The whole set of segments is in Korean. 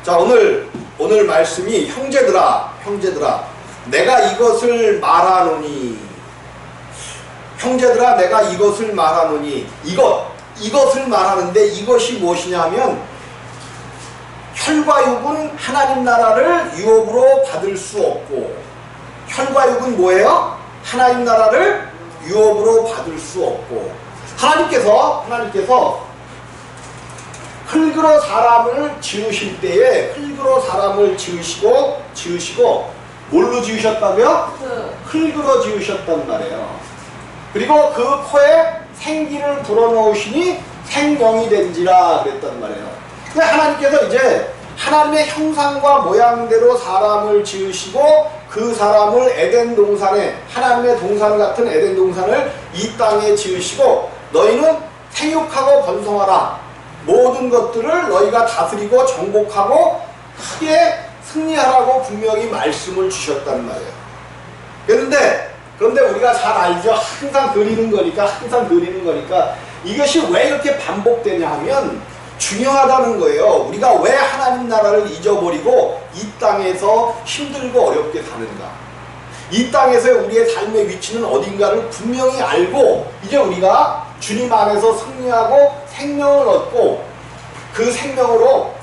자, 오늘 말씀이 형제들아 내가 이것을 말하노니, 형제들아 내가 이것을 말하노니, 이것을 말하는데 이것이 무엇이냐면 혈과 육은 하나님 나라를 유업으로 받을 수 없고, 혈과 육은 뭐예요? 하나님 나라를 유업으로 받을 수 없고, 하나님께서 흙으로 사람을 지으실 때에 흙으로 사람을 지으시고 뭘로 지으셨다고요? 흙으로 지으셨단 말이에요. 그리고 그 코에 생기를 불어넣으시니 생명이 된지라 그랬단 말이에요. 근데 하나님께서 이제 하나님의 형상과 모양대로 사람을 지으시고 그 사람을 에덴 동산에, 하나님의 동산 같은 에덴 동산을 이 땅에 지으시고 너희는 생육하고 번성하라, 모든 것들을 너희가 다스리고 정복하고 크게 승리하라고 분명히 말씀을 주셨단 말이에요. 그런데 우리가 잘 알죠. 항상 그리는 거니까 이것이 왜 이렇게 반복되냐 하면 중요하다는 거예요. 우리가 왜 하나님 나라를 잊어버리고 이 땅에서 힘들고 어렵게 사는가, 이 땅에서의 우리의 삶의 위치는 어딘가를 분명히 알고 이제 우리가 주님 안에서 승리하고 생명을 얻고 그 생명으로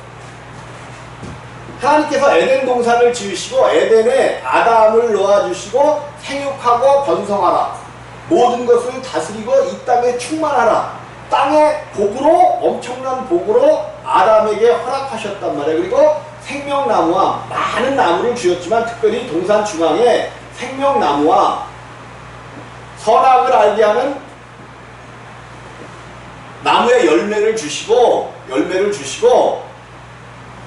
하나님께서 에덴 동산을 지으시고 에덴에 아담을 놓아주시고 생육하고 번성하라, 모든 것을 다스리고 이 땅에 충만하라, 땅의 복으로, 엄청난 복으로 아담에게 허락하셨단 말이에요. 그리고 생명나무와 많은 나무를 주셨지만 특별히 동산 중앙에 생명나무와 선악을 알게 하는 나무의 열매를 주시고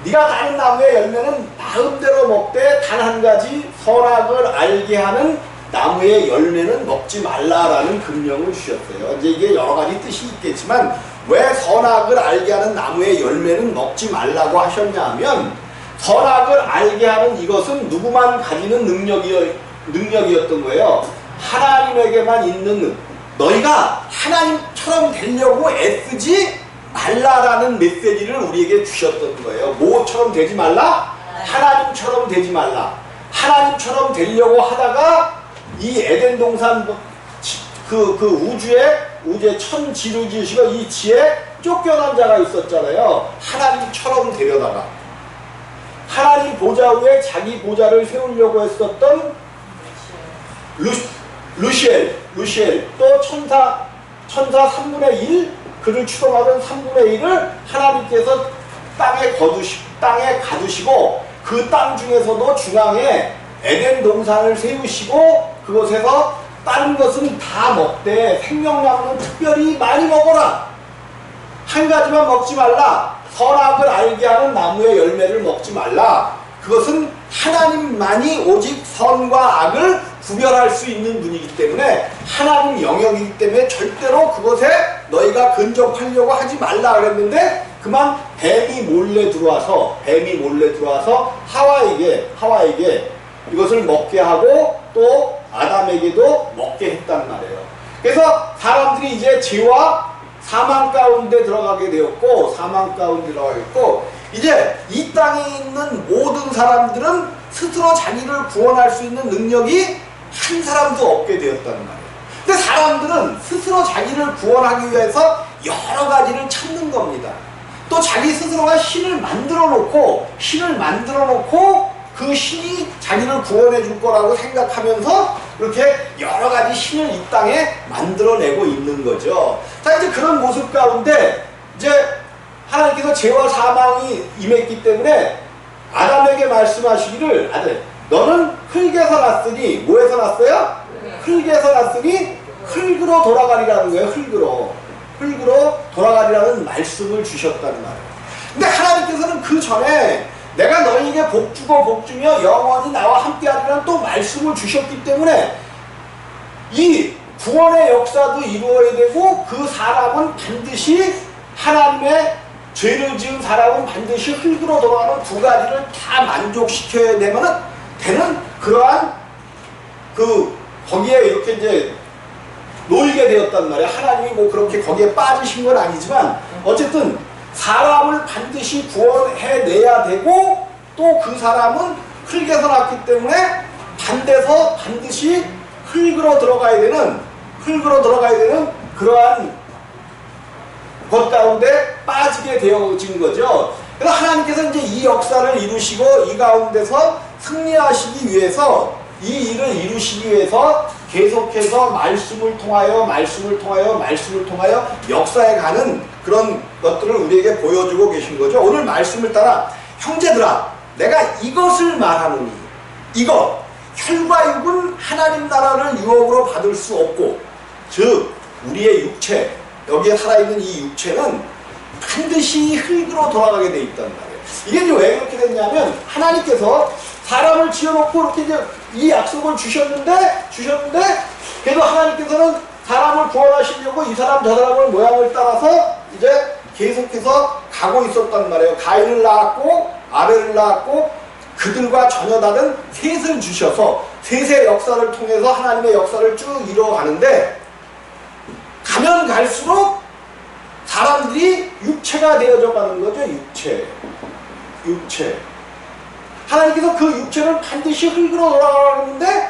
네가 다른 나무의 열매는 마음대로 먹되 단 한 가지 선악을 알게 하는 나무의 열매는 먹지 말라라는 금령을 주셨어요. 이제 이게 여러 가지 뜻이 있겠지만 왜 선악을 알게 하는 나무의 열매는 먹지 말라고 하셨냐 하면 선악을 알게 하는 이것은 누구만 가지는 능력이었던 거예요. 하나님에게만 있는, 너희가 하나님처럼 되려고 애쓰지 말라라는 메시지를 우리에게 주셨던 거예요. 뭐처럼 되지 말라? 하나님처럼 되지 말라. 하나님처럼 되려고 하다가 이 에덴 동산 그 우주에 천지를 지으시고 이 지에 쫓겨난 자가 있었잖아요. 하나님처럼 되려다가 하나님 보좌 위에 자기 보좌를 세우려고 했었던 루시엘, 또 천사 3분의 1, 그를 추동하던 3분의 1을 하나님께서 땅에 가두시고 그 땅 중에서도 중앙에 에덴 동산을 세우시고 그곳에서 다른 것은 다 먹되 생명나무는 특별히 많이 먹어라, 한 가지만 먹지 말라, 선악을 알게 하는 나무의 열매를 먹지 말라, 그것은 하나님만이 오직 선과 악을 구별할 수 있는 분이기 때문에 하나님 영역이기 때문에 절대로 그것에 너희가 근접하려고 하지 말라 그랬는데 그만 뱀이 몰래 들어와서 하와에게 이것을 먹게 하고 또 아담에게도 먹게 했단 말이에요. 그래서 사람들이 이제 죄와 사망 가운데 들어가게 되었고 이제 이 땅에 있는 모든 사람들은 스스로 자기를 구원할 수 있는 능력이 한 사람도 없게 되었다는 말이에요. 근데 사람들은 스스로 자기를 구원하기 위해서 여러 가지를 찾는 겁니다. 또 자기 스스로가 신을 만들어 놓고 그 신이 자기를 구원해 줄 거라고 생각하면서 그렇게 여러 가지 신을 이 땅에 만들어내고 있는 거죠. 자, 이제 그런 모습 가운데 이제 하나님께서 죄와 사망이 임했기 때문에 아담에게 말씀하시기를, 아들, 너는 흙에서 났으니, 뭐에서 났어요? 흙에서 났으니 흙으로 돌아가리라는 거예요. 흙으로 돌아가리라는 말씀을 주셨다는 말이에요. 근데 하나님께서는 그 전에 내가 너희에게 복주며 영원히 나와 함께하리라는 또 말씀을 주셨기 때문에 이 구원의 역사도 이루어야 되고 그 사람은 반드시 하나님의 죄를 지은 사람은 반드시 흙으로 돌아가는 두 가지를 다 만족시켜야 되는 그러한 거기에 이렇게 이제 놓이게 되었단 말이에요. 하나님이 뭐 그렇게 거기에 빠지신 건 아니지만 어쨌든 사람을 반드시 구원해내야 되고 또 그 사람은 흙에서 났기 때문에 반드시 흙으로 들어가야 되는 그러한 것 가운데 빠지게 되어진 거죠. 그래서 하나님께서 이제 이 역사를 이루시고 이 가운데서 승리하시기 위해서 이 일을 이루시기 위해서 계속해서 말씀을 통하여 역사에 가는 그런 것들을 우리에게 보여주고 계신 거죠. 오늘 말씀을 따라 형제들아 내가 이것을 말하노니 이것 혈과 육은 하나님 나라를 유업으로 받을 수 없고 즉 우리의 육체 여기에 살아있는 이 육체는 반드시 흙으로 돌아가게 돼 있단 말이에요. 이게 이제 왜 그렇게 됐냐면 하나님께서 사람을 지어놓고 이렇게 이제 이 약속을 주셨는데 그래도 하나님께서는 사람을 구원하시려고 이 사람 저 사람의 모양을 따라서 이제 계속해서 가고 있었단 말이에요. 가인을 낳았고 아벨을 낳았고 그들과 전혀 다른 셋을 주셔서 셋의 역사를 통해서 하나님의 역사를 쭉 이뤄가는데 가면 갈수록 사람들이 육체가 되어져 가는 거죠. 육체. 하나님께서 그 육체를 반드시 흙으로 돌아가는데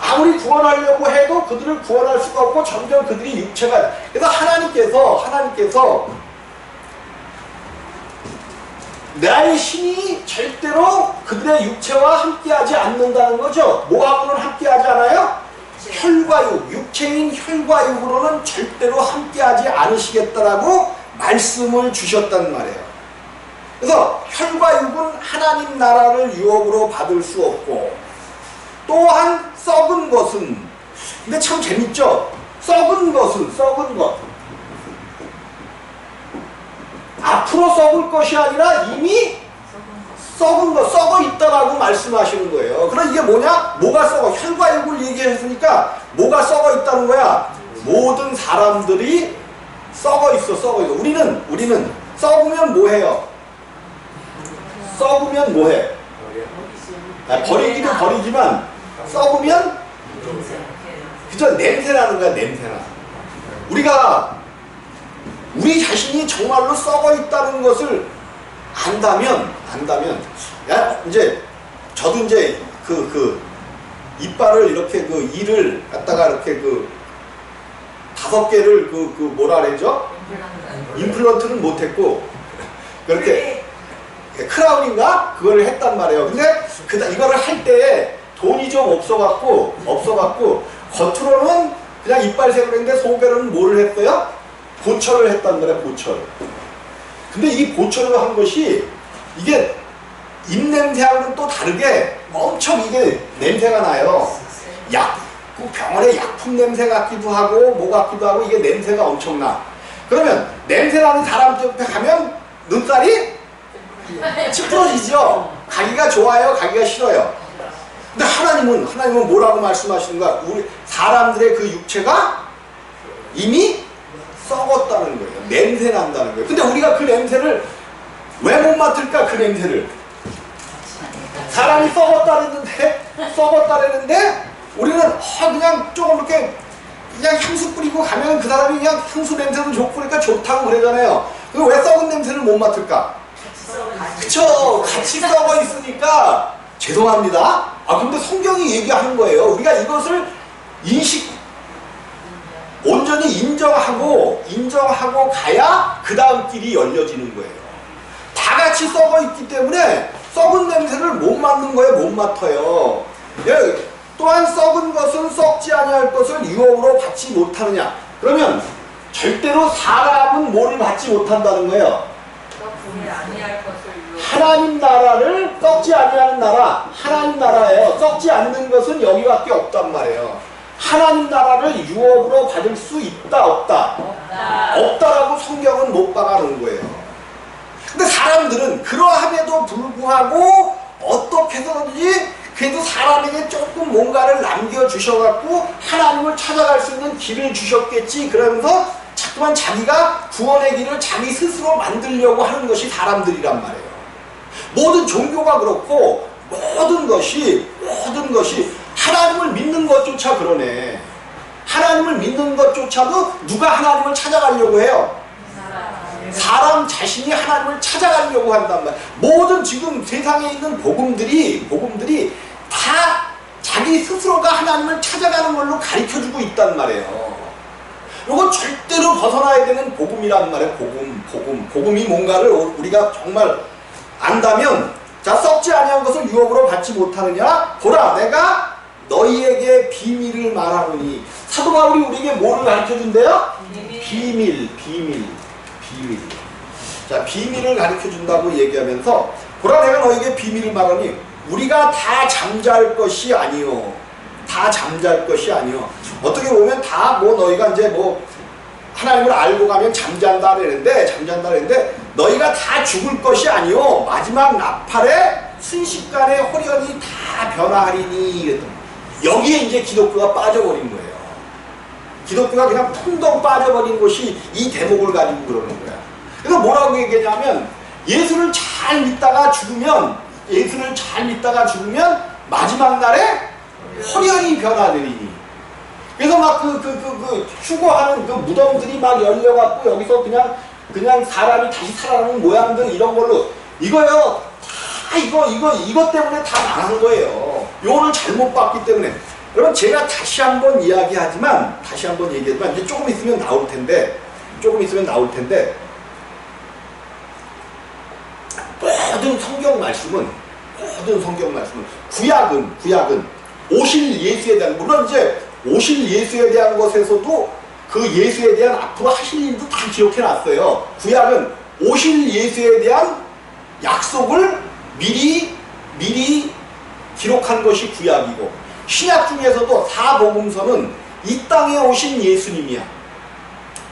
아무리 구원하려고 해도 그들을 구원할 수가 없고 점점 그들이 육체가 그래서 하나님께서 나의 신이 절대로 그들의 육체와 함께하지 않는다는 거죠. 뭐하고는 함께하지 않아요? 혈과 육, 육체인 혈과 육으로는 절대로 함께하지 않으시겠다라고 말씀을 주셨단 말이에요. 그래서 혈과 육은 하나님 나라를 유업으로 받을 수 없고 또한 썩은 것은 근데 참 재밌죠? 썩은 것 앞으로 썩을 것이 아니라 이미 썩어 있다라고 말씀하시는 거예요. 그럼 이게 뭐냐? 뭐가 썩어? 혈과 육을 얘기했으니까 뭐가 썩어 있다는 거야? 모든 사람들이 썩어 있어. 우리는 썩으면 뭐해요? 썩으면 뭐해? 버리기도 버리지만 썩으면 그저 냄새나는 거야. 냄새나. 우리 자신이 정말로 썩어 있다는 것을 안다면 이제 저도 이제 이빨을 이렇게 이를 갖다가 이렇게 5개를 뭐라 그러죠? 임플란트는 못했고 그렇게 크라운인가? 그걸 했단 말이에요. 근데 이거를 할 때 돈이 좀 없어갖고 겉으로는 그냥 이빨색으로 했는데 속에는 뭐를 했어요? 보철을 했단 말이에요. 보철. 근데 이 보철을 한 것이 이게 입냄새하고는 또 다르게 엄청 이게 냄새가 나요. 병원의 약품 냄새 같기도 하고 뭐 같기도 하고 이게 냄새가 엄청나. 그러면 냄새 나는 사람 옆에 가면 눈살이 찌푸러지죠. 가기가 좋아요, 가기가 싫어요. 근데 하나님은 뭐라고 말씀하시는 거야? 우리 사람들의 그 육체가 이미 썩었다는 거예요. 냄새 난다는 거예요. 근데 우리가 그 냄새를 왜 못 맡을까? 그 냄새를 사람이 썩었다랬는데 우리는 그냥 조금 이렇게 그냥 향수 뿌리고 가면 그 사람이 그냥 향수 냄새도 좋고 그러니까 좋다고 그러잖아요. 그럼 왜 썩은 냄새를 못 맡을까? 그쵸. 같이 썩어 있으니까 죄송합니다. 근데 성경이 얘기하는 거예요. 우리가 이것을 온전히 인정하고 가야 그 다음 길이 열려지는 거예요. 다 같이 썩어 있기 때문에 썩은 냄새를 못 맡는 거예요. 못 맡아요. 또한 썩은 것은 썩지 아니할 것을 유업으로 받지 못하느냐. 그러면 절대로 사람은 뭐를 받지 못한다는 거예요. 하나님 나라를 썩지 아니하는 나라, 하나님 나라예요. 썩지 않는 것은 여기밖에 없단 말이에요. 하나님 나라를 유업으로 받을 수 있다 없다? 없다라고 성경은 못 박아놓은 거예요. 근데 사람들은 그러함에도 불구하고 어떻게 해서든지 그래도 사람에게 조금 뭔가를 남겨주셔갖고 하나님을 찾아갈 수 있는 길을 주셨겠지 그러면서 자꾸만 자기가 구원의 길을 자기 스스로 만들려고 하는 것이 사람들이란 말이에요. 모든 종교가 그렇고 모든 것이 하나님을 믿는 것조차 그러네. 하나님을 믿는 것조차도 누가 하나님을 찾아가려고 해요? 사람 자신이 하나님을 찾아가려고 한단 말이에요. 모든 지금 세상에 있는 복음들이 다 자기 스스로가 하나님을 찾아가는 걸로 가르쳐주고 있단 말이에요. 이건 절대로 벗어나야 되는 복음이란 말이에요. 복음이 뭔가를 우리가 정말 안다면, 자, 썩지 아니한 것을 유업으로 받지 못하느냐? 보라, 내가 너희에게 비밀을 말하노니. 사도 바울이 우리에게 뭐를 가르쳐준대요? 비밀. 자, 비밀을 가르쳐준다고 얘기하면서, 보라, 내가 너희에게 비밀을 말하니 우리가 다 잠잘 것이 아니요. 다 잠잘 것이 아니요. 어떻게 보면 다 너희가 이제 하나님을 알고 가면 잠잔다 그랬는데 너희가 다 죽을 것이 아니요. 마지막 나팔에 순식간에 호련히 다 변화하리니. 여기에 이제 기독교가 빠져버린 거예요. 기독교가 그냥 풍덩 빠져버린 것이 이 대목을 가지고 그러는 거야. 그래서 뭐라고 얘기하냐면, 예수를 잘 믿다가 죽으면 마지막 날에 호련히 변화되리니. 그래서 막 휴거하는 그 무덤들이 막 열려갖고 여기서 그냥 사람이 다시 살아나는 모양들 이런 걸로 이거요. 다 이것 때문에 다 망한 거예요. 요거를 잘못 봤기 때문에. 여러분, 제가 다시 한번 얘기하지만 이제 조금 있으면 나올 텐데 모든 성경 말씀은 구약은 오실 예수에 대한, 물론 이제 오실 예수에 대한 것에서도 그 예수에 대한 앞으로 하실 일도 다 기록해 놨어요. 구약은 오실 예수에 대한 약속을 미리 기록한 것이 구약이고, 신약 중에서도 사복음서는 이 땅에 오신 예수님이야.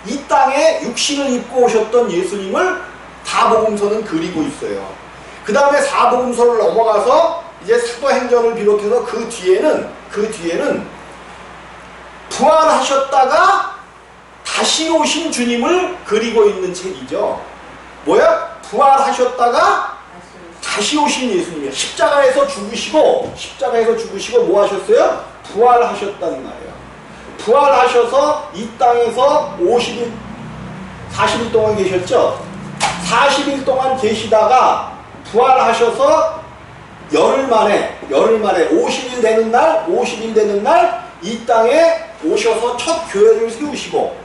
이 땅에 육신을 입고 오셨던 예수님을 사복음서는 그리고 있어요. 그 다음에 사복음서를 넘어가서 이제 사도행전을 비롯해서 그 뒤에는 부활하셨다가 다시 오신 주님을 그리고 있는 책이죠. 뭐야? 부활하셨다가 다시 오신 예수님이야. 십자가에서 죽으시고 뭐 하셨어요? 부활하셨다는 말이에요. 부활하셔서 이 땅에서 40일 동안 계셨죠? 40일 동안 계시다가 부활하셔서 열흘 만에 50일 되는 날 이 땅에 오셔서 첫 교회를 세우시고,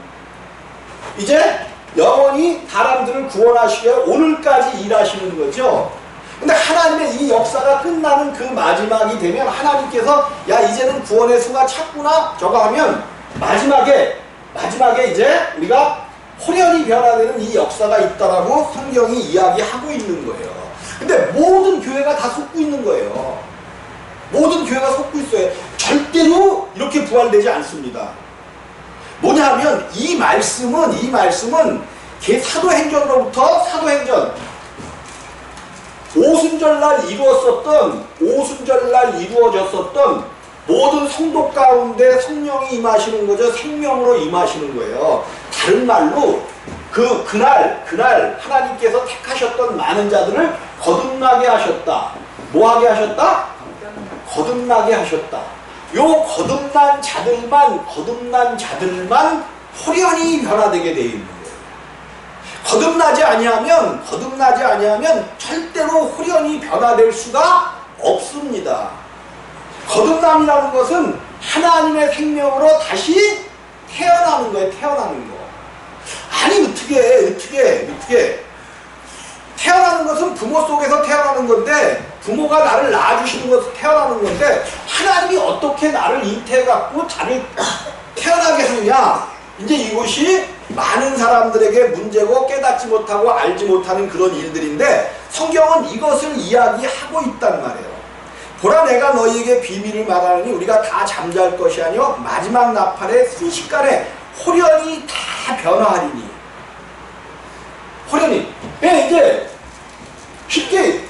이제 영원히 사람들을 구원하시게 오늘까지 일하시는 거죠. 근데 하나님의 이 역사가 끝나는 그 마지막이 되면 하나님께서 야, 이제는 구원의 수가 찼구나 저거 하면 마지막에 이제 우리가 호련히 변화되는 이 역사가 있다라고 성경이 이야기하고 있는 거예요. 근데 모든 교회가 다 속고 있는 거예요. 모든 교회가 속고 있어요. 절대로 이렇게 부활되지 않습니다. 뭐냐 하면 이 말씀은 사도행전 오순절날 이루어졌었던 모든 성도 가운데 성령이 임하시는 거죠. 생명으로 임하시는 거예요. 다른 말로 그날 하나님께서 택하셨던 많은 자들을 거듭나게 하셨다. 뭐 하게 하셨다? 거듭나게 하셨다. 요 거듭난 자들만 호련히 변화되게 되어 있는 거예요. 거듭나지 아니하면 절대로 호련히 변화될 수가 없습니다. 거듭남이라는 것은 하나님의 생명으로 다시 태어나는 거예요. 태어나는 거. 아니 어떻게 태어나는 것은 부모 속에서 태어나는 건데, 부모가 나를 낳아주시는 것에서 태어나는 건데, 하나님이 어떻게 나를 잉태해갖고 나를 태어나게 하느냐. 이제 이것이 많은 사람들에게 문제고 깨닫지 못하고 알지 못하는 그런 일들인데, 성경은 이것을 이야기하고 있단 말이에요. 보라, 내가 너희에게 비밀을 말하느니 우리가 다 잠잘 것이 아니요 마지막 나팔에 순식간에 호련히 다 변화하리니. 호련히. 예, 이제 쉽게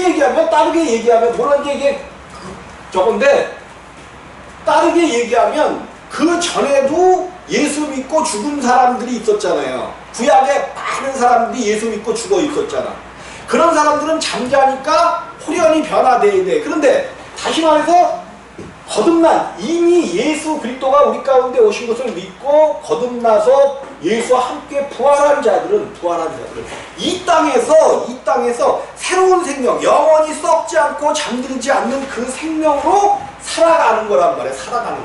얘기하면, 다르게 얘기하면, 물론 이게 저건데, 다르게 얘기하면 그 전에도 예수 믿고 죽은 사람들이 있었잖아요. 구약에 많은 사람들이 예수 믿고 죽어 있었잖아. 그런 사람들은 잠자니까 호련히 변화돼야 돼. 그런데 다시 말해서 거듭난 이미 예수 그리스도가 우리 가운데 오신 것을 믿고 거듭나서 예수와 함께 부활한 자들은 이 땅에서 새로운 생명, 영원히 썩지 않고 잠들지 않는 그 생명으로 살아가는 거란 말이에요. 살아가는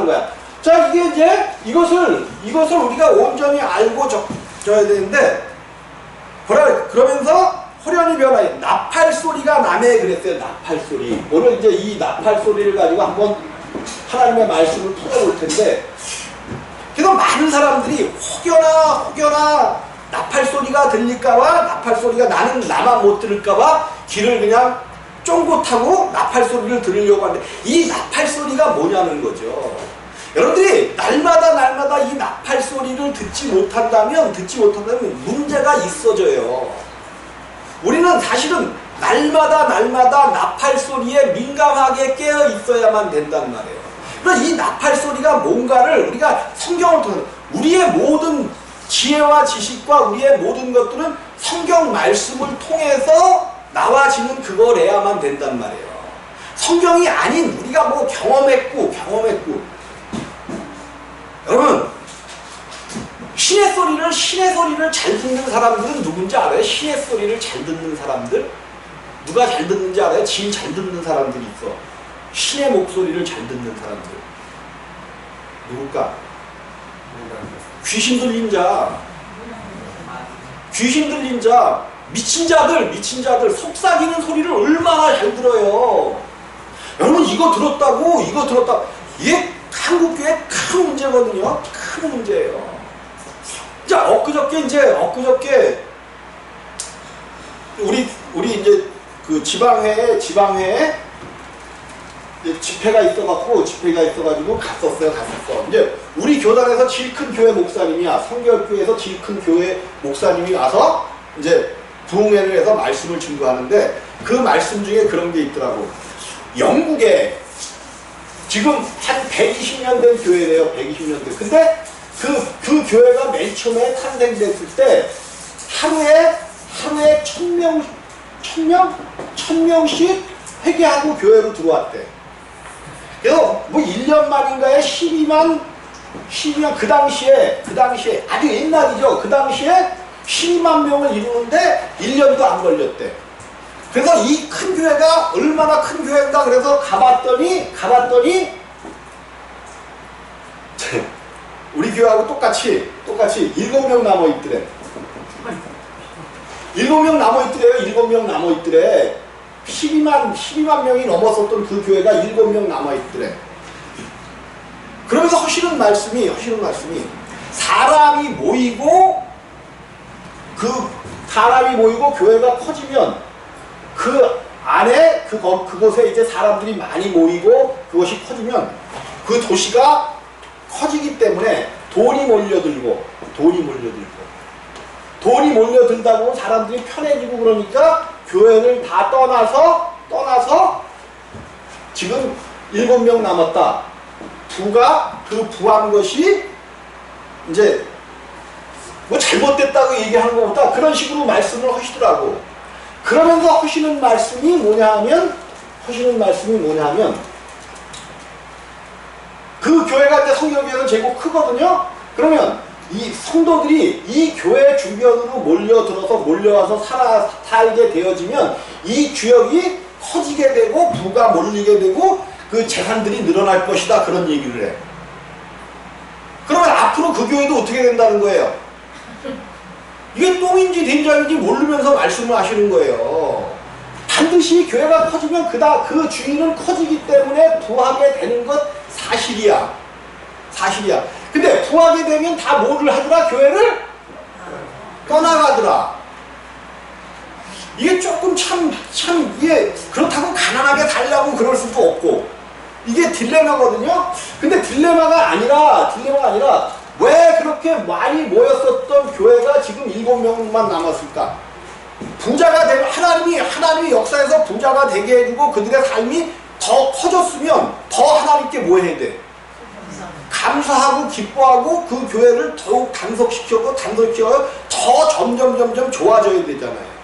거야. 자, 이게 이제 이것을 우리가 온전히 알고 적어야 되는데, 그러면서 호련히 변화해. 나팔 소리가 나네 그랬어요. 나팔 소리. 오늘 이제 이 나팔 소리를 가지고 한번 하나님의 말씀을 풀어볼 텐데, 그래서 많은 사람들이 혹여나 나팔 소리가 들릴까봐, 나팔 소리가 나는 나만 못 들을까봐 길을 그냥 쫑긋하고 나팔 소리를 들으려고 하는데, 이 나팔 소리가 뭐냐는 거죠. 여러분들이 날마다 이 나팔 소리를 듣지 못한다면 문제가 있어져요. 우리는 사실은 날마다 나팔 소리에 민감하게 깨어 있어야만 된단 말이에요. 그래서 이 나팔 소리가 뭔가를 우리가 성경을 통해서, 우리의 모든 지혜와 지식과 우리의 모든 것들은 성경 말씀을 통해서 나와지는 그거래야만 된단 말이에요. 성경이 아닌 우리가 뭐 경험했고 여러분, 신의 소리를 잘 듣는 사람들은 누군지 알아요? 신의 소리를 잘 듣는 사람들? 누가 잘 듣는지 알아요? 제일 잘 듣는 사람들이 있어. 신의 목소리를 잘 듣는 사람들. 누굴까? 귀신 들린 자, 미친 자들, 속삭이는 소리를 얼마나 잘 들어요. 여러분, 이거 들었다고. 이게 한국교회 큰 문제거든요. 큰 문제예요. 자, 엊그저께 우리 이제 그 지방회에 이제 집회가 있어가지고 갔었어. 이제 우리 교단에서 제일 큰 교회 목사님이야. 성결교회에서 제일 큰 교회 목사님이 와서 이제 부흥회를 해서 말씀을 증거하는데, 그 말씀 중에 그런 게 있더라고. 영국에 지금 한 120년 된 교회래요. 120년 된. 근데 그 교회가 맨 처음에 탄생됐을 때 하루에 1000명씩 회개하고 교회로 들어왔대. 그래서 뭐 1년 만인가에 12만 그 당시에 아주 옛날이죠. 그 당시에 12만 명을 이루는데 1년도 안 걸렸대. 그래서 이 큰 교회가 얼마나 큰 교회인가, 그래서 가봤더니 우리 교회하고 똑같이 7명 남아있더래. 7명 남아있더래. 12만 명이 넘었었던 그 교회가 7명 남아있더래. 그러면서 하시는 말씀이 사람이 모이고 교회가 커지면 그 안에 그곳에 이제 사람들이 많이 모이고 그것이 커지면 그 도시가 커지기 때문에 돈이 몰려들다 보면 사람들이 편해지고, 그러니까 교회를 다 떠나서 지금 7명 남았다. 부한 것이 이제 뭐 잘못됐다고 얘기하는 것보다 그런 식으로 말씀을 하시더라고. 그러면서 하시는 말씀이 뭐냐면 그 교회가 이제 성결교회는 제법 크거든요. 그러면 이 성도들이 이 교회 주변으로 몰려와서 살게 되어지면 이 지역이 커지게 되고 부가 몰리게 되고 그 재산들이 늘어날 것이다, 그런 얘기를 해. 그러면 앞으로 그 교회도 어떻게 된다는 거예요? 이게 똥인지 된장인지 모르면서 말씀을 하시는 거예요. 반드시 교회가 커지면 그 주인은 커지기 때문에 부하게 되는 것 사실이야. 근데 부하게 되면 다 뭐를 하더라? 교회를 떠나가더라. 이게 조금 이게 그렇다고 가난하게 살려고 그럴 수도 없고, 이게 딜레마거든요. 근데 딜레마가 아니라 왜 그렇게 많이 모였었던 교회가 지금 7명만 남았을까? 부자가 되면 하나님이 역사에서 부자가 되게 해주고 그들의 삶이 더 커졌으면 더 하나님께 뭐 해야 돼? 감사하고 기뻐하고 그 교회를 더욱 단속시켜서 더 점점 좋아져야 되잖아요.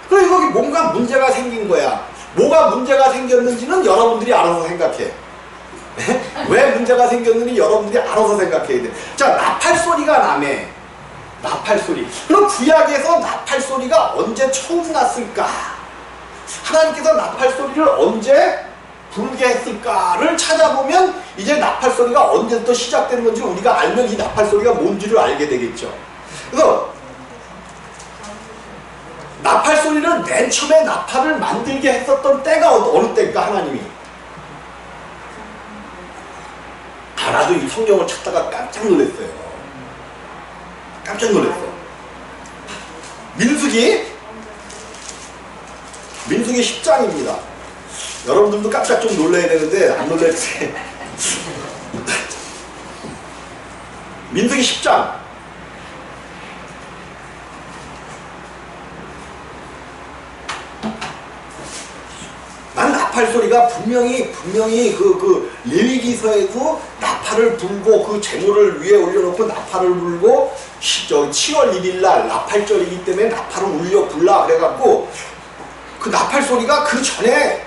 그래서 여기 뭔가 문제가 생긴 거야. 뭐가 문제가 생겼는지는 여러분들이 알아서 생각해. 왜 문제가 생겼는지 여러분들이 알아서 생각해야 돼. 자, 나팔 소리가 나매. 나팔 소리. 그럼 구약에서 나팔 소리가 언제 처음 났을까? 하나님께서 나팔 소리를 언제 불게 했을까를 찾아보면 이제 나팔 소리가 언제부터 시작되는 건지 우리가 알면 이 나팔 소리가 뭔지를 알게 되겠죠. 그래서 나팔 소리를 맨 처음에 나팔을 만들게 했었던 때가 어느 때일까 하나님이? 나도 이 성경을 찾다가 깜짝 놀랐어요. 깜짝 놀랐어. 민수기 10장입니다. 여러분들도 깜짝 좀 놀라야 되는데 안 놀랄지. 민수기 10장. 난 나팔 소리가 분명히 그 레위기서에도 나팔을 불고 그 제물을 위에 올려놓고 나팔을 불고 7월 1일 날 나팔절이기 때문에 나팔을 울려 불라 그래갖고 그 나팔 소리가 그 전에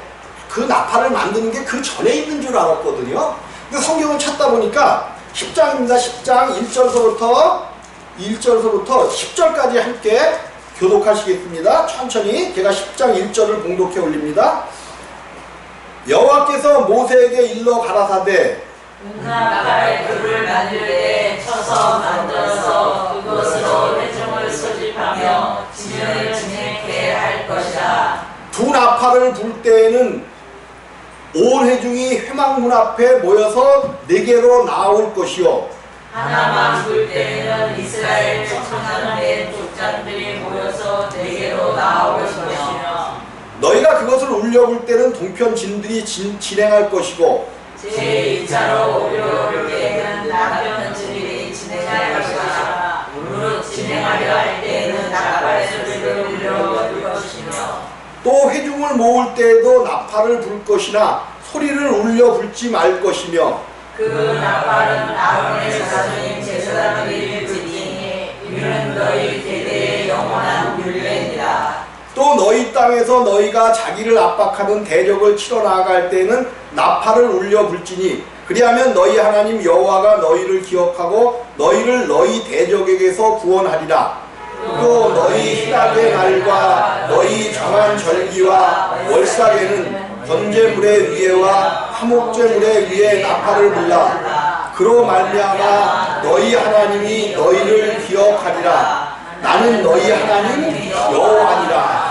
그 나팔을 만드는 게 그 전에 있는 줄 알았거든요. 근데 성경을 찾다 보니까 10장입니다. 10장 1절서부터 10절까지 함께 교독하시겠습니다. 천천히 제가 10장 1절을 봉독해 올립니다. 여호와께서 모세에게 일러 가라사대 나팔 불을 만들 때 쳐서 만들어서 그것으로 회중을 소집하며 진영을 진행케 할 것이다. 두 나팔을 불 때에는 온 회중이 회막문 앞에 모여서 네개로 나올 것이요 하나만 불 때에는 이스라엘 천하의 족장들이 모여서 네개로 나올 것이며 너희가 그것을 울려불 때는 동편 진들이 진행할 것이고 제2차로 울려볼 때에는 남편 진들이 진행할 것이다. 무릇 진행하려 할 때에는 나팔 소리를 울려볼 것이며 또 회중을 모을 때에도 나팔을 불 것이나 소리를 울려 불지 말 것이며 그 나팔은 아론의 자손인 제사장들이 불지니 이는 너희 대대의 영원한 율례니라. 또 너희 땅에서 너희가 자기를 압박하는 대적을 치러 나아갈 때에는 나팔을 울려 불지니 그리하면 너희 하나님 여호와가 너희를 기억하고 너희를 너희 대적에게서 구원하리라. 또 너희 희락의 날과 너희 정한 절기와 월삭에는 번제물의 위에와 화목제물의 위에 나팔을 불라. 그로 말미암아 너희 하나님이 너희를 기억하리라. 나는 너희 하나님 여호와니라.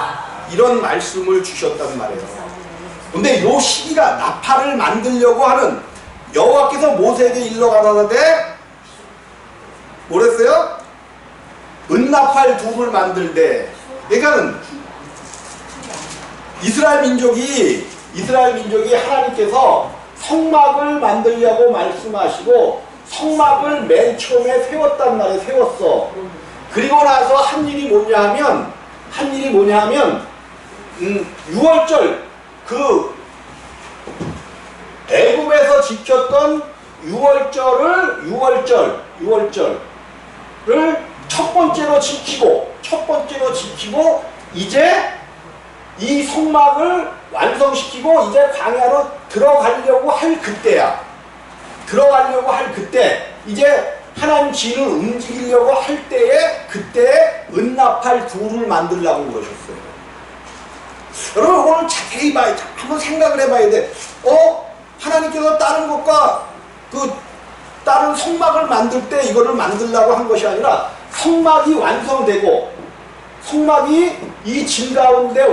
이런 말씀을 주셨단 말이에요. 근데 요 시기가 나팔을 만들려고 하는 여호와께서 모세에게 일러 가라사대 뭐랬어요? 은나팔 둘을 만들되, 그러니까는 이스라엘 민족이 하나님께서 성막을 만들려고 말씀하시고 성막을 맨 처음에 세웠단 말이에요. 세웠어. 그리고 나서 한 일이 뭐냐 하면 6월절 그 애굽에서 지켰던 6월절을 첫 번째로 지키고 이제 이 성막을 완성시키고 이제 광야로 들어가려고 할 그때야. 이제 하나님 진을 움직이려고 할 때에 그때 은나팔 둘을 만들라고 그러셨어요. 여러분 오늘 자세히 한번 생각을 해봐야 돼. 하나님께서 다른 것과 다른 성막을 만들 때 이거를 만들라고 한 것이 아니라 성막이 이 진 가운데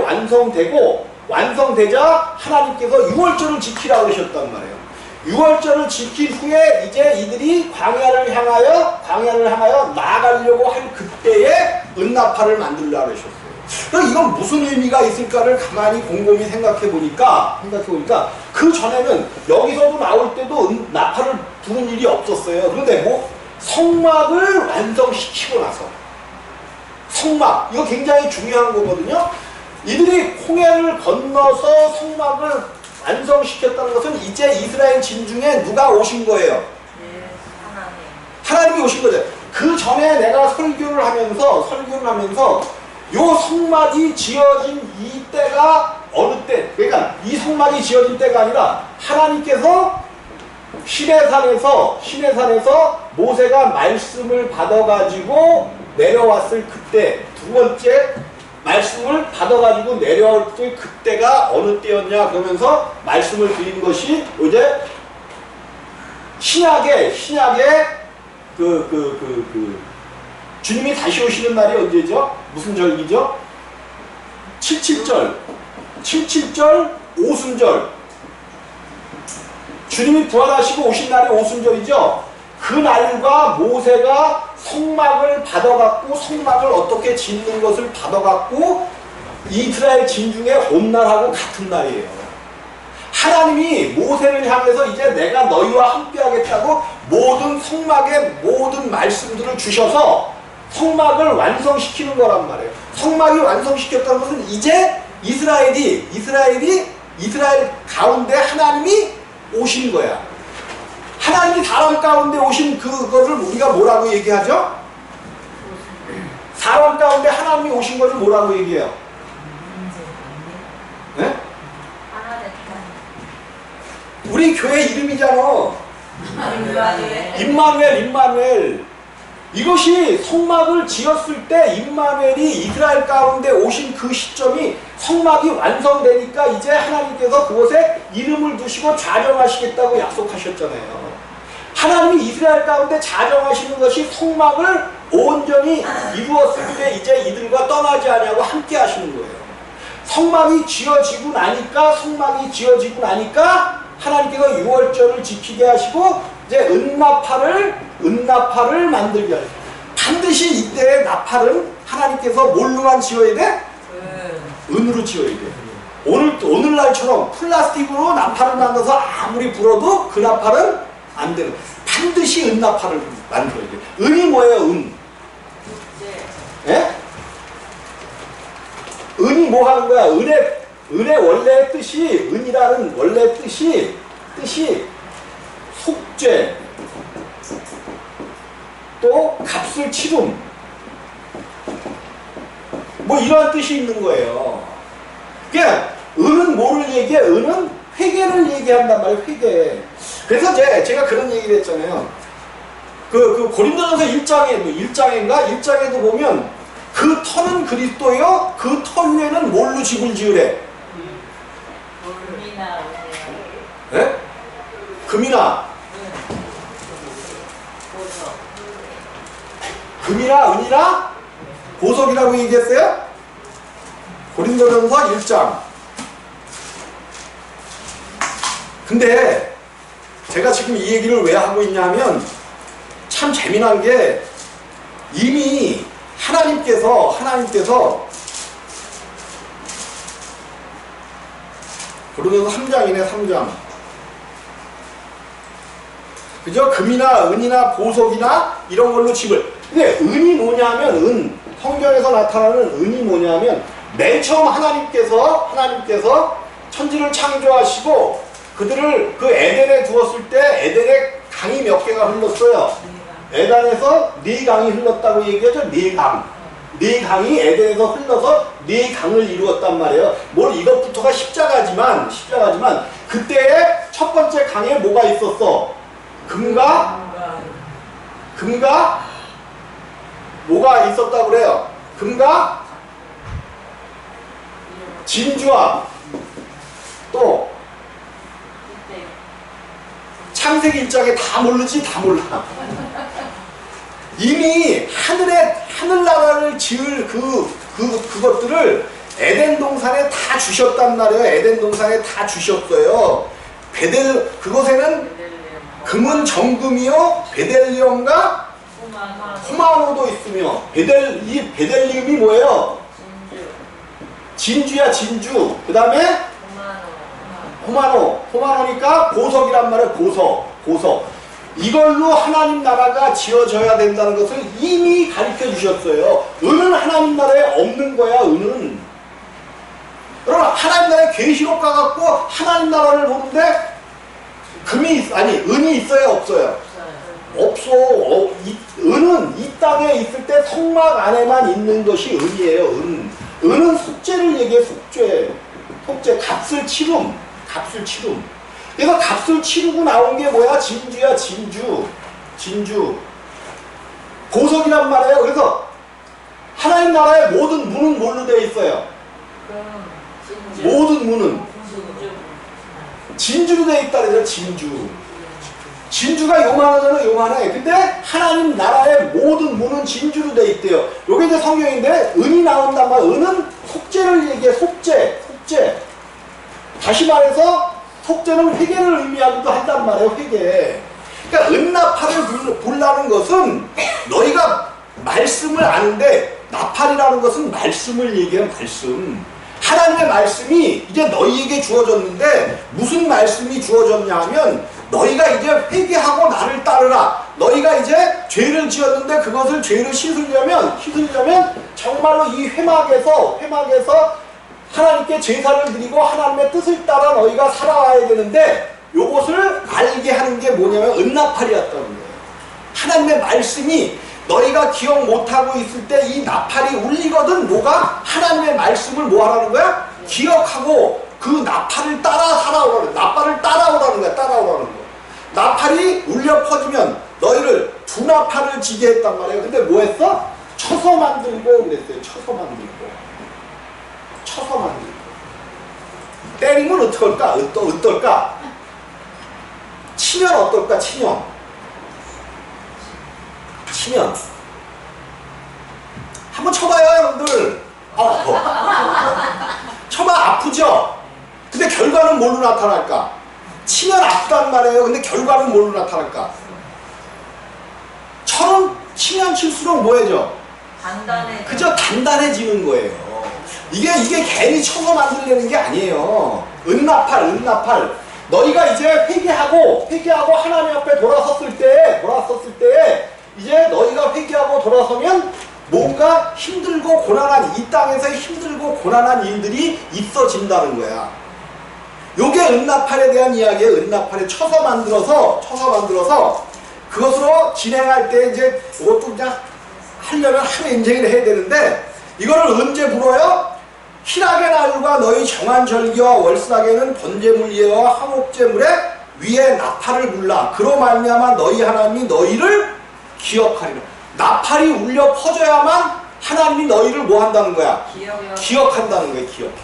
완성되자 하나님께서 6월절을 지키라고 그러셨단 말이에요. 6월절을 지킨 후에 이제 이들이 광야를 향하여 나아가려고 할 그때에 은나팔을 만들라고 그러셨어요. 그럼 이건 무슨 의미가 있을까를 가만히 곰곰이 생각해 보니까 그 전에는 여기서도 나올 때도 나팔을 부는 일이 없었어요. 그런데 성막을 완성시키고 나서 성막, 이거 굉장히 중요한 거거든요. 이들이 홍해를 건너서 성막을 완성시켰다는 것은 이제 이스라엘 진중에 누가 오신 거예요? 하나님이 오신 거죠. 그 전에 내가 설교를 하면서 요 성막이 지어진 이 때가 어느 때? 그러니까 이 성막이 지어진 때가 아니라 하나님께서 시내산에서 모세가 말씀을 받아가지고 내려왔을 그때, 두 번째 말씀을 받아가지고 내려왔을 그때가 어느 때였냐 그러면서 말씀을 드린 것이 이제 신약의 주님이 다시 오시는 날이 언제죠? 무슨 절기죠? 77절, 오순절. 주님이 부활하시고 오신 날이 오순절이죠. 그 날과 모세가 성막을 받아갖고 성막을 어떻게 짓는 것을 받아갖고 이스라엘 진중에 온 날하고 같은 날이에요. 하나님이 모세를 향해서 이제 내가 너희와 함께 하겠다고 모든 성막의 모든 말씀들을 주셔서 성막을 완성시키는 거란 말이에요. 성막이 완성시켰다는 것은 이제 이스라엘 가운데 하나님이 오신 거야. 하나님이 사람 가운데 오신 그것을 우리가 뭐라고 얘기하죠? 사람 가운데 하나님이 오신 것을 뭐라고 얘기해요? 네? 우리 교회 이름이잖아. 임마누엘. 이것이 성막을 지었을 때 임마누엘이 이스라엘 가운데 오신 그 시점이 성막이 완성되니까 이제 하나님께서 그곳에 이름을 두시고 자정하시겠다고 약속하셨잖아요. 하나님이 이스라엘 가운데 자정하시는 것이 성막을 온전히 이루었을 때 이제 이들과 떠나지 아니하고 함께 하시는 거예요. 성막이 지어지고 나니까 하나님께서 유월절을 지키게 하시고 이제 은나팔을 만들게 하시고, 반드시 이때의 나팔은 하나님께서 뭘로만 지어야 돼? 은으로 지어야 돼. 오늘날처럼 플라스틱으로 나팔을 만들어서 아무리 불어도 그 나팔은 안 되는, 반드시 은나팔을 만들어야 돼. 은이 뭐예요? 은. 예? 은이 뭐 하는 거야? 은의 원래 뜻이, 은이라는 원래 뜻이 속죄, 또 값을 치름, 뭐 이런 뜻이 있는 거예요. 그러니까 은은 뭐를 얘기해? 은은 회개를 얘기한단 말이에요. 회개. 그래서 제가 그런 얘기를 했잖아요. 그 고린도전서 1장에도 보면 그 터는 그리스도요, 그 터 위에는 뭘로 집을 지으래? 네? 금이나 은이나 보석이라고 얘기했어요? 고린도전서 1장. 근데 제가 지금 이 얘기를 왜 하고 있냐면 참 재미난 게 이미 하나님께서 고린도전서 3장이네. 3장. 그죠? 금이나 은이나 보석이나 이런 걸로 집을. 근데 은이 뭐냐면, 성경에서 나타나는 은이 뭐냐면, 맨 처음 하나님께서 천지를 창조하시고 그들을 그 에덴에 두었을 때 에덴에 강이 몇 개가 흘렀어요. 에덴에서 4강이 흘렀다고 얘기하죠. 4강. 4강이 에덴에서 흘러서 4강을 이루었단 말이에요. 이것부터가 십자가지만 그때의 첫 번째 강에 뭐가 있었어? 금과 뭐가 있었다고 그래요? 금과 진주와 또 창세기 1장에 다 모르지? 다 몰라. 이미 하늘나라를 지을 그것들을 에덴 동산에 다 주셨단 말이에요. 에덴 동산에 다 주셨어요. 그곳에는 금은 정금이요, 베델리엄과 호마노도 있으며, 이 베델리움이 뭐예요? 진주야, 진주. 그 다음에 호마노니까 보석이란 말이에요. 보석. 이걸로 하나님 나라가 지어져야 된다는 것을 이미 가르쳐 주셨어요. 은은 하나님 나라에 없는 거야. 은은. 여러분, 하나님 나라에 계시록 가갖고 하나님 나라를 보는데 은이 있어요, 없어요? 없어. 은은 이 땅에 있을 때 성막 안에만 있는 것이 은이에요. 은은 속죄를 얘기해. 속죄, 값을 치름, 값을 치름. 그래서 값을 치르고 나온 게 뭐야? 진주야, 진주. 보석이란 말이에요. 그래서 하나님 나라의 모든 문은 뭘로 되어 있어요? 모든 문은 진주로 되어 있다 그래요. 진주가 요만하잖아요. 요만해. 근데 하나님 나라의 모든 문은 진주로 되어 있대요. 요게 이제 성경인데 은이 나온단 말이에요. 은은 속죄를 얘기해. 속죄. 다시 말해서 속죄는 회개를 의미하기도 한단 말이에요. 회개. 그러니까 은나팔을 불라는 것은 너희가 말씀을 아는데, 나팔이라는 것은 말씀을 얘기해요. 말씀. 하나님의 말씀이 이제 너희에게 주어졌는데 무슨 말씀이 주어졌냐 하면 너희가 이제 회개하고 나를 따르라. 너희가 이제 죄를 지었는데 그것을 죄를 씻으려면 정말로 이 회막에서 하나님께 제사를 드리고 하나님의 뜻을 따라 너희가 살아와야 되는데, 요것을 알게 하는 게 뭐냐면 은나팔이었다는 거예요. 하나님의 말씀이 너희가 기억 못하고 있을 때 이 나팔이 울리거든. 뭐가? 하나님의 말씀을 뭐 하라는 거야? 기억하고 그 나팔을 따라 살아오라는, 나팔을 따라오라는 거야. 따라오라는 거. 나팔이 울려 퍼지면 너희를 두 나팔을 지게 했단 말이에요. 근데 뭐 했어? 쳐서 만들고 그랬어요. 쳐서 만들고. 때리면 어떨까? 어떨까? 치면 어떨까? 치면 한번 쳐봐요, 여러분들. 쳐봐. 아프죠? 근데 결과는 뭘로 나타날까? 치면 아프단 말이에요. 근데 결과는 뭘로 나타날까? 처럼 치면 칠수록 뭐해져? 단단해. 그저 단단해지는 거예요. 이게 괜히 쳐서 만들려는 게 아니에요. 은나팔. 너희가 이제 회개하고 하나님 앞에 돌아섰을 때 이제 너희가 회개하고 돌아서면 뭔가 힘들고 고난한, 이 땅에서의 힘들고 고난한 일들이 있어진다는 거야. 요게 은나팔에 대한 이야기예요. 은나팔에 쳐서 만들어서 그것으로 진행할 때 이제 이것도 그냥 하려면 하루 인생을 해야 되는데, 이거를 언제 불어요? 희락의 날과 너희 정한 절기와 월삭에는 번제물 예와 화목제물에 위에 나팔을 불라. 그로 말미암아 너희 하나님이 너희를 기억하리라. 나팔이 울려 퍼져야만 하나님이 너희를 뭐 한다는 거야? 기억한다는 거예요. 기억해.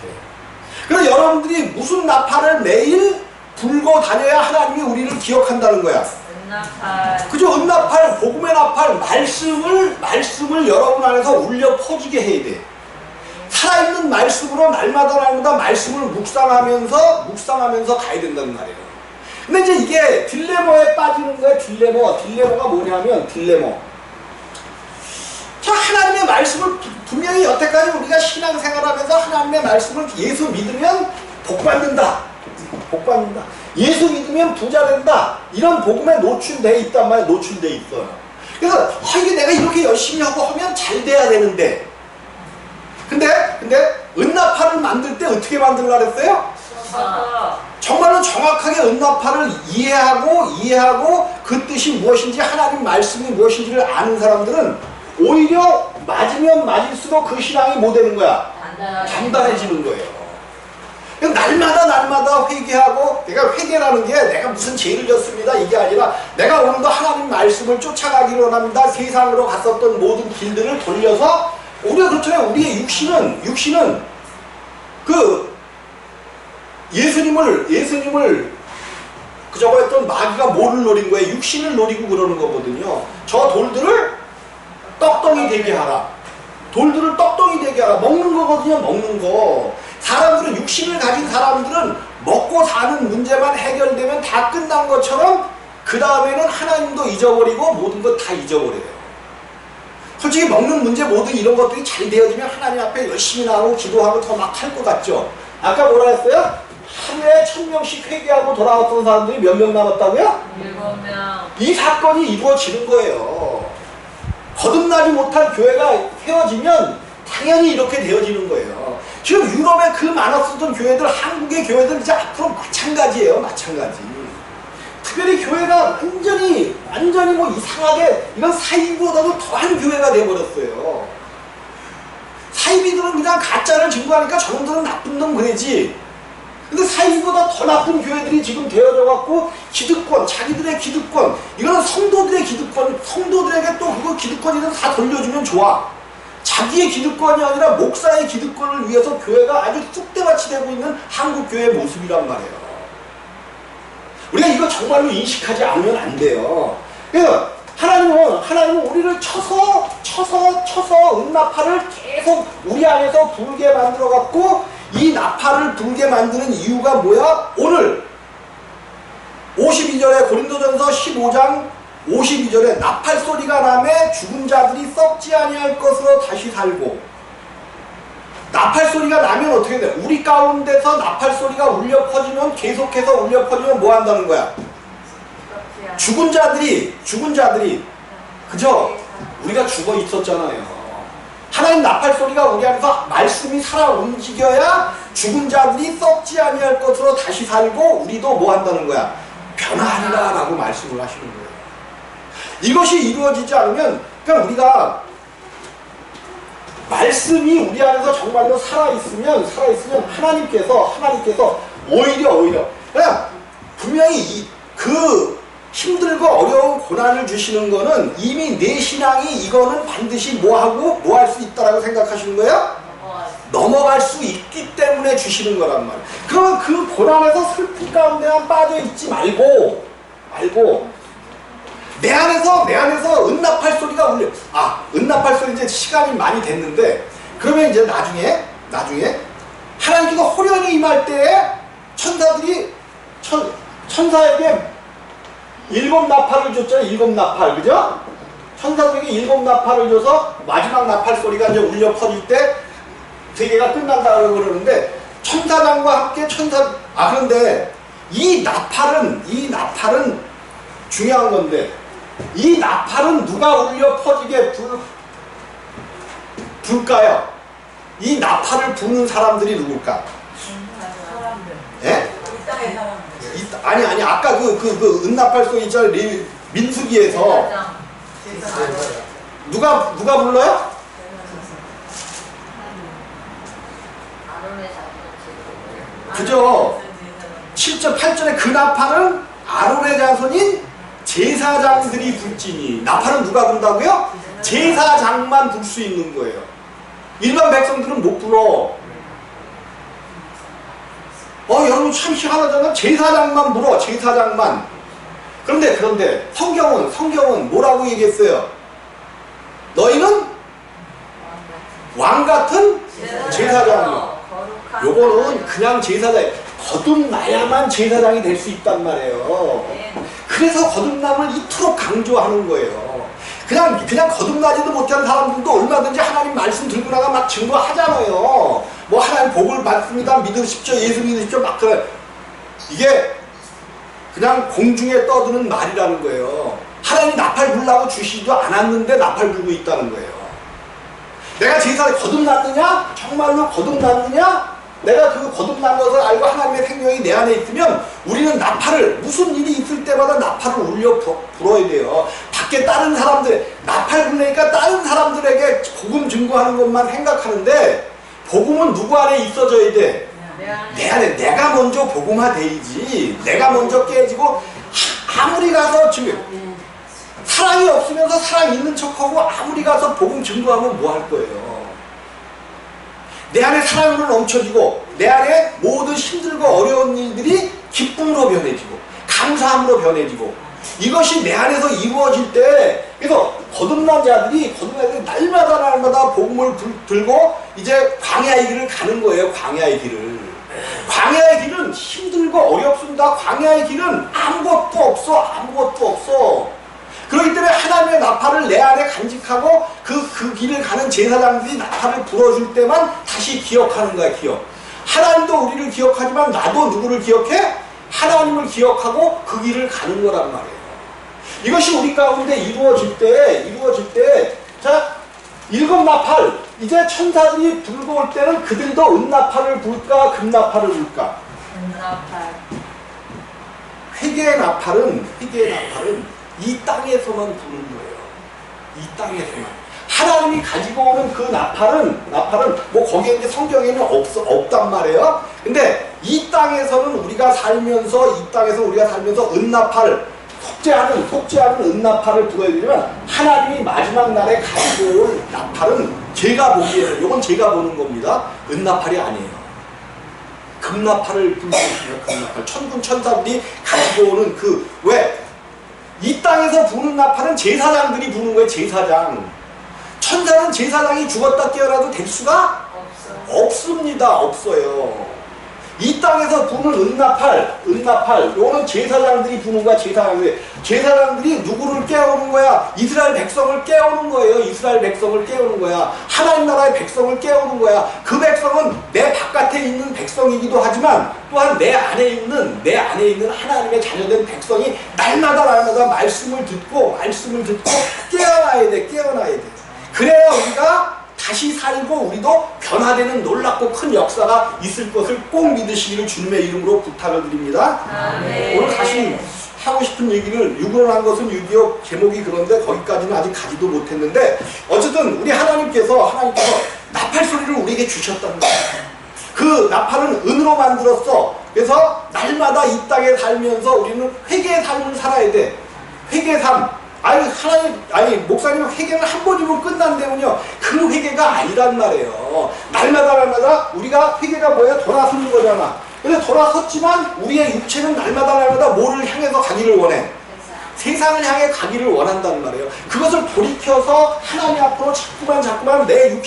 그래서 여러분들이 무슨 나팔을 매일 불고 다녀야 하나님이 우리를 기억한다는 거야? 은나팔. 그죠? 은나팔, 복음의 나팔, 말씀을 여러분 안에서 울려 퍼지게 해야 돼. 살아있는 말씀으로 날마다 말씀을 묵상하면서 가야 된다는 말이에요. 근데 이제 이게 딜레머에 빠지는 거예요. 딜레머가 뭐냐면, 자, 하나님의 말씀을 분명히 여태까지 우리가 신앙생활하면서 하나님의 말씀을 예수 믿으면 복받는다. 예수 믿으면 부자 된다. 이런 복음에 노출되어 있단 말이에요. 노출되어 있어요. 그래서 이게 내가 이렇게 열심히 하면 잘 돼야 되는데, 근데 은나팔을 만들 때 어떻게 만들라 그랬어요? 정말로 정확하게 은나팔을 이해하고 그 뜻이 무엇인지, 하나님 말씀이 무엇인지를 아는 사람들은 오히려 맞으면 맞을수록 그 신앙이 뭐 되는 거야? 단단해지는 거예요. 날마다 회개하고, 내가 회개라는 게 내가 무슨 죄를 졌습니다 이게 아니라, 내가 오늘도 하나님 말씀을 쫓아가기로 원합니다. 세상으로 갔었던 모든 길들을 돌려서, 우리가 그렇잖아요. 우리의 육신은 그 예수님을 저거 했던 마귀가 뭐를 노린 거예요? 육신을 노리고 그러는 거거든요. 저 돌들을 떡덩이 되게 하라. 먹는 거거든요. 먹는 거. 사람들은, 육신을 가진 사람들은 먹고 사는 문제만 해결되면 다 끝난 것처럼 그 다음에는 하나님도 잊어버리고 모든 것 다 잊어버려요. 솔직히 먹는 문제, 모든 이런 것들이 잘 되어지면 하나님 앞에 열심히 나오고 기도하고 더 막 할 것 같죠? 아까 뭐라 했어요? 하루에 1000명씩 회개하고 돌아왔던 사람들이 몇 명 남았다고요? 7명. 이 사건이 이루어지는 거예요. 거듭나지 못한 교회가 세워지면 당연히 이렇게 되어지는 거예요. 지금 유럽에 그 많았었던 교회들, 한국의 교회들 이제 앞으로 마찬가지예요. 마찬가지. 특별히 교회가 완전히 뭐 이상하게 이건 사이비보다도 더한 교회가 돼버렸어요. 사이비들은 그냥 가짜를 증거하니까 저놈들은 나쁜 놈 그러지. 근데 사이비보다 더 나쁜 교회들이 지금 되어져 갖고 기득권, 자기들의 기득권, 이거는 성도들의 기득권, 성도들에게 또 그거 기득권이든 다 돌려주면 좋아. 자기의 기득권이 아니라 목사의 기득권을 위해서 교회가 아주 쑥대밭이 되고 있는 한국교회의 모습이란 말이에요. 우리가 이거 정말로 인식하지 않으면 안 돼요. 그래서 하나님은 우리를 쳐서 은나팔을 계속 우리 안에서 불게 만들어 갖고 이 나팔을 불게 만드는 이유가 뭐야? 오늘 52절에 고린도전서 15장 52절에 나팔 소리가 나매 죽은 자들이 썩지 아니할 것으로 다시 살고, 나팔 소리가 나면 어떻게 돼? 우리 가운데서 나팔 소리가 울려 퍼지면, 계속해서 울려 퍼지면 뭐 한다는 거야? 죽은 자들이 그죠? 우리가 죽어 있었잖아요. 하나님 나팔 소리가 우리 안에서 말씀이 살아 움직여야 죽은 자들이 썩지 아니할 것으로 다시 살고 우리도 뭐 한다는 거야? 변화하리라 라고 말씀을 하시는 거예요. 이것이 이루어지지 않으면, 그러니까 우리가 말씀이 우리 안에서 정말로 살아있으면 하나님께서 오히려 그냥 분명히 그 힘들고 어려운 고난을 주시는 거는 이미 내 신앙이 이거는 반드시 뭐 할 수 있다라고 생각하시는 거예요? 넘어갈 수 있기 때문에 주시는 거란 말이에요. 그러면 그 고난에서 슬픔 가운데만 빠져 있지 말고 내 안에서 은나팔 소리가 울려. 은나팔 소리 이제 시간이 많이 됐는데, 그러면 이제 나중에 하나님께서 호련히 임할 때에 천사에게 7 나팔을 줬잖아요. 7 나팔, 그죠? 천사들에게 7 나팔을 줘서 마지막 나팔 소리가 이제 울려 퍼질 때 세계가 끝난다고 그러는데, 천사장과 함께 그런데 이 나팔은 중요한 건데, 이 나팔은 누가 울려 퍼지게 불까요? 이 나팔을 부는 사람들이 누굴까? 예? 아니 아까 그 은나팔 소리 있잖아요. 민수기에서 누가 불러요? 그죠? 7절 8절에 그 나팔은 아론의 자손인 제사장들이 불지니. 나팔은 누가 분다고요? 제사장만 불 수 있는 거예요. 일반 백성들은 못 불어. 여러분 참 희한하잖아요. 제사장만 불어. 제사장만. 그런데 성경은 뭐라고 얘기했어요? 너희는 왕같은 제사장이요. 요거는 그냥 제사장, 거듭나야만 제사장이 될 수 있단 말이에요. 그래서 거듭남을 이토록 강조하는 거예요. 그냥 거듭나지도 못한 사람들도 얼마든지 하나님 말씀 들고 나가 막 증거하잖아요. 뭐 하나님 복을 받습니다, 믿으십시오, 예수 믿으십시오, 막 그래. 이게 그냥 공중에 떠드는 말이라는 거예요. 하나님 나팔 불라고 주시지도 않았는데 나팔 불고 있다는 거예요. 내가 제사에 거듭났느냐? 정말로 거듭났느냐? 내가 그 거듭난 것을 알고 하나님의 생명이 내 안에 있으면 우리는 무슨 일이 있을 때마다 나팔을 울려 불어야 돼요. 밖에 다른 사람들, 나팔 불니까 다른 사람들에게 복음 증거하는 것만 생각하는데, 복음은 누구 안에 있어져야 돼? 내 안에. 내가 먼저 복음화돼야지. 내가 먼저 깨지고, 아무리 가서 지금 사랑이 없으면서 사랑 있는 척하고 아무리 가서 복음 증거하면 뭐 할 거예요? 내 안에 사랑으로 넘쳐지고 내 안에 모든 힘들고 어려운 일들이 기쁨으로 변해지고 감사함으로 변해지고, 이것이 내 안에서 이루어질 때, 그래서 거듭난 자들이 날마다 복음을 들고 이제 광야의 길을 가는 거예요. 광야의 길은 힘들고 어렵습니다. 광야의 길은 아무것도 없어. 그렇기 때문에 하나님의 나팔을 내 안에 간직하고 그 길을 가는 제사장들이 나팔을 불어줄 때만 다시 기억하는 거야. 하나님도 우리를 기억하지만 나도 누구를 기억해? 하나님을 기억하고 그 길을 가는 거란 말이에요. 이것이 우리 가운데 이루어질 때 자, 7 나팔, 이제 천사들이 불고 올 때는 그들도 은나팔을 불까 금나팔을 불까? 은나팔. 회개의 나팔은 이 땅에서만 부는 거예요. 이 땅에서만. 하나님이 가지고 오는 그 나팔은 뭐 거기에 이제 성경에는 없단 말이에요. 근데 이 땅에서는 우리가 살면서 은나팔 속죄하는 은나팔을 부어드리면 하나님이 마지막 날에 가지고 올 나팔은 제가 보기에는 이건 제가 보는 겁니다. 은나팔이 아니에요. 금나팔을 불고 있어요. 금나팔. 천군 천사들이 가지고 오는 이 땅에서 부는 나팔은 제사장들이 부는 거예요. 제사장. 천사는 제사장이 죽었다 깨어나도 될 수가 없습니다. 없어요. 이 땅에서 부는 은나팔, 요거는 제사장들이 부는 거야. 제사장들이 누구를 깨우는 거야? 이스라엘 백성을 깨우는 거예요. 이스라엘 백성을 깨우는 거야. 하나님 나라의 백성을 깨우는 거야. 그 백성은 내 바깥에 있는 백성이기도 하지만 또한 내 안에 있는 하나님의 자녀된 백성이 날마다 말씀을 듣고 깨어나야 돼. 그래야 우리가 다시 살고 우리도 변화되는 놀랍고 큰 역사가 있을 것을 꼭 믿으시기를 주님의 이름으로 부탁을 드립니다. 아멘. 오늘 다시 하고 싶은 얘기를 유언한 것은 6.25 제목이 그런데 거기까지는 아직 가지도 못했는데 어쨌든 우리 하나님께서 나팔 소리를 우리에게 주셨다는 거예요. 그 나팔은 은으로 만들었어. 그래서 날마다 이 땅에 살면서 우리는 회개의 삶을 살아야 돼. 회개의 삶. 목사님 회개는 한 번이면 끝난다면요. 그 회개가 아니란 말이에요. 날마다 우리가 회개가 뭐예요? 돌아서는 거잖아. 근데 돌아섰지만 우리의 육체는 날마다 뭐를 향해서 가기를 원해? 세상을 향해 가기를 원한다는 말이에요. 그것을 돌이켜서 하나님 앞으로 자꾸만 내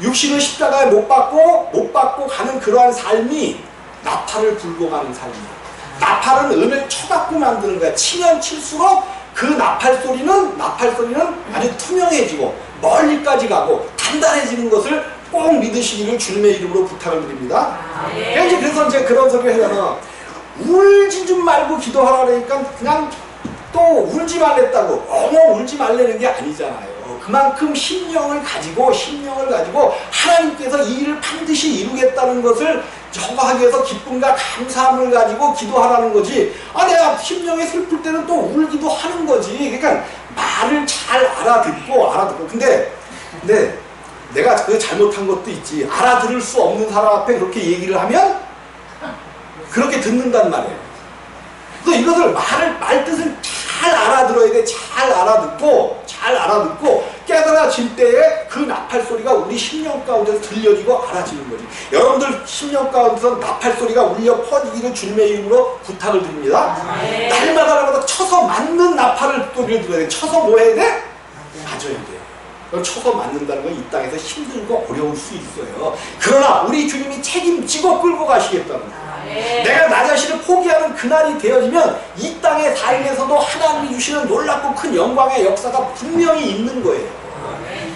육신을 십자가에 못 받고 가는 그러한 삶이 나팔을 불고 가는 삶이에요. 나팔은 은을 쳐갖고 만드는 거야. 치면 칠수록 그 나팔 소리는 아주 투명해지고 멀리까지 가고 단단해지는 것을 꼭 믿으시기를 주님의 이름으로 부탁을 드립니다. 그래서 이제 그런 소리를 하잖아. 울지 좀 말고 기도하라 그러니까 그냥 또 울지 말랬다고 울지 말라는 게 아니잖아요. 그만큼 심령을 가지고 하나님께서 이 일을 반드시 이루겠다는 것을 저거하기 위해서 기쁨과 감사함을 가지고 기도하라는 거지. 내가 심령이 슬플 때는 또 울기도 하는 거지. 그러니까 말을 잘 알아듣고 근데 내가 그 잘못한 것도 있지. 알아들을 수 없는 사람 앞에 그렇게 얘기를 하면 그렇게 듣는단 말이에요. 그래서 이것을 말 뜻을 잘 알아들어야 돼. 잘 알아듣고 깨달아질 때에 그 나팔 소리가 우리 심령 가운데서 들려지고 알아지는 거지. 여러분들 심령 가운데서 나팔 소리가 울려 퍼지기를 주님의 이름으로 부탁을 드립니다. 날마다 쳐서 맞는 나팔을 소리를 들어야 돼. 쳐서 뭐 해야 돼? 맞아야 돼요. 쳐서 맞는다는 건 이 땅에서 힘들고 어려울 수 있어요. 그러나 우리 주님이 책임지고 끌고 가시겠다는 거예요. 내가 나 자신을 포기하는 그날이 되어지면 이 땅의 삶에서도 하나님이 주시는 놀랍고 큰 영광의 역사가 분명히 있는 거예요.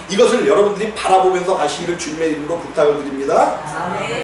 이것을 여러분들이 바라보면서 가시기를 주님의 이름으로 부탁을 드립니다.